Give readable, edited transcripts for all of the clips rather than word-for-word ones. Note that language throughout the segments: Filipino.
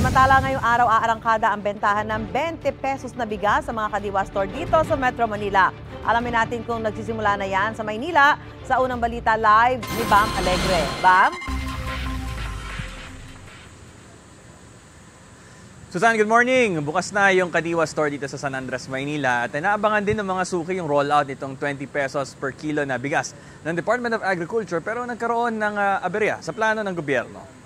Samantala ngayong araw aarangkada ang bentahan ng 20 pesos na bigas sa mga Kadiwa Store dito sa Metro Manila. Alamin natin kung nagsisimula na yan sa Maynila sa unang balita live ni Bam Alegre. Bam? Susan, good morning! Bukas na yung Kadiwa Store dito sa San Andres, Maynila at inaabangan din ng mga suki yung rollout nitong 20 pesos per kilo na bigas ng Department of Agriculture pero nagkaroon ng aberya sa plano ng gobyerno.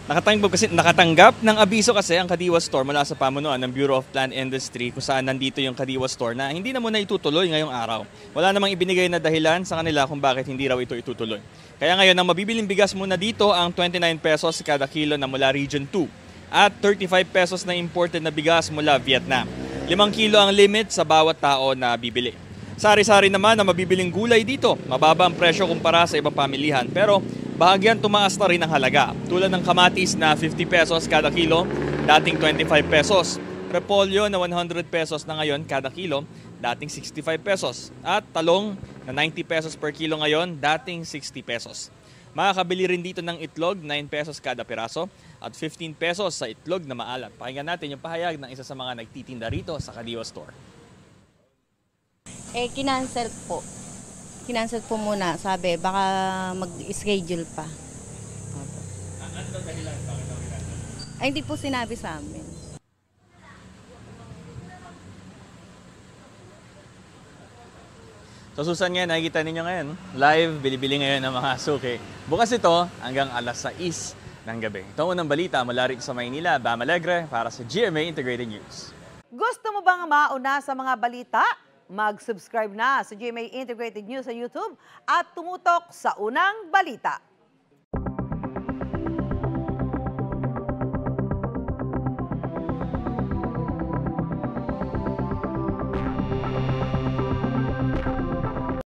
Nakatanggap ng abiso kasi ang Kadiwa Store mula sa pamunuan ng Bureau of Plant Industry kung saan nandito yung Kadiwa Store na hindi na muna itutuloy ngayong araw. Wala namang ibinigay na dahilan sa kanila kung bakit hindi raw ito itutuloy. Kaya ngayon ang mabibiling bigas muna dito ang 29 pesos kada kilo na mula Region 2 at 35 pesos na imported na bigas mula Vietnam. 5 kilo ang limit sa bawat tao na bibili. Sari-sari naman ang mabibiling gulay dito. Mababa ang presyo kumpara sa ibang pamilihan pero bahagyan tumaas na rin ang halaga. Tulad ng kamatis na 50 pesos kada kilo, dating 25 pesos. Repolyo na 100 pesos na ngayon kada kilo, dating 65 pesos. At talong na 90 pesos per kilo ngayon, dating 60 pesos. Makakabili rin dito ng itlog, 9 pesos kada piraso at 15 pesos sa itlog na maalat. Pakinggan natin yung pahayag ng isa sa mga nagtitinda rito sa Kadiwa Store. Kinancel po. Kinancel po muna, sabi, baka mag-schedule pa. Ano dahilan? Bakit daw kinancel? Ay, hindi po sinabi sa amin. So Susan nga, nakikita ninyo ngayon, live, bilibili ngayon ng mga suki. Bukas ito hanggang alas 6 ng gabi. Ito ang unang balita mula rito sa Maynila, Bam Alegre para sa GMA Integrated News. Gusto mo bang mauna sa mga balita? Mag-subscribe na sa GMA Integrated News sa YouTube at tumutok sa unang balita.